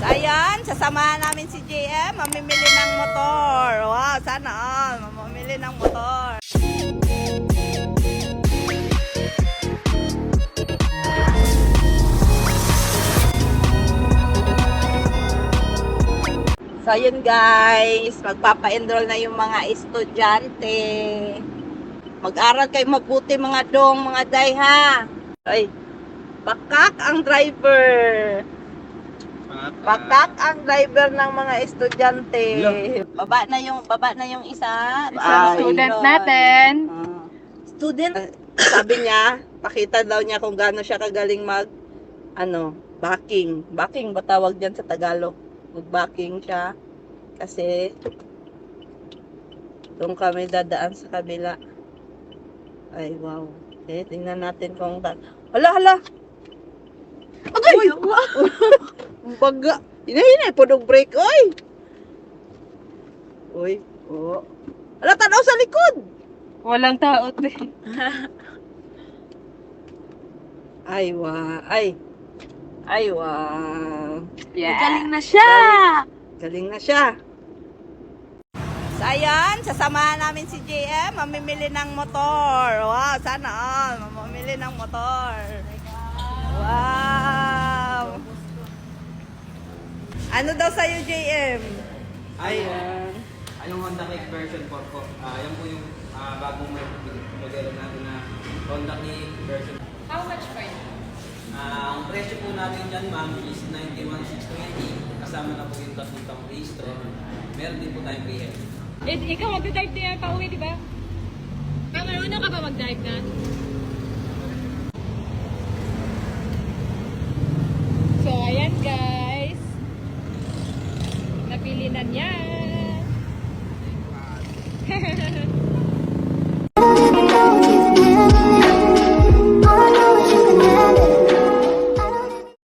So, ayan, sasamahan namin si JM, mamimili ng motor. Wow, sana all, mamimili ng motor. So, yun guys, magpapa-enroll na yung mga estudyante. Mag-aral kayo mabuti mga dong, mga day ha. Ay, bakak ang driver. Bakak ang driver ng mga estudyante. Baba na yung isa. Student natin. Student, sabi niya, pakita daw niya kung gaano siya kagaling backing. Backing ba tawag diyan sa Tagalog? Mag-backing siya. Kasi doon kami dadaan sa kabila. Ay, wow. Okay, tingnan natin kung hala! Agay! Baga. Hinahinay, podong brake, oy! Uy, oh. Hala, tanaw sa likod! Walang tao, te. Ay, wow. Ay, wow. Yeah. Galing na siya! Galing na siya. So, ayan, sasamahan namin si JM, mamimili ng motor. Wow, sana all, mamimili ng motor. Wow! Ano daw sa'yo, JM? Ayan. Yung Honda Click version 4 po. Yan po yung bagong modelo natin na Honda Click version. How much for it? Ang presyo po natin dyan, ma'am, is 91,620. Kasama na po yung tatlong registro. Meron din po tayong PL. Ikaw mag-drive na yan pa uwi, di ba? Marunong ka ba mag-drive na? So, ayan guys. Napili na niya.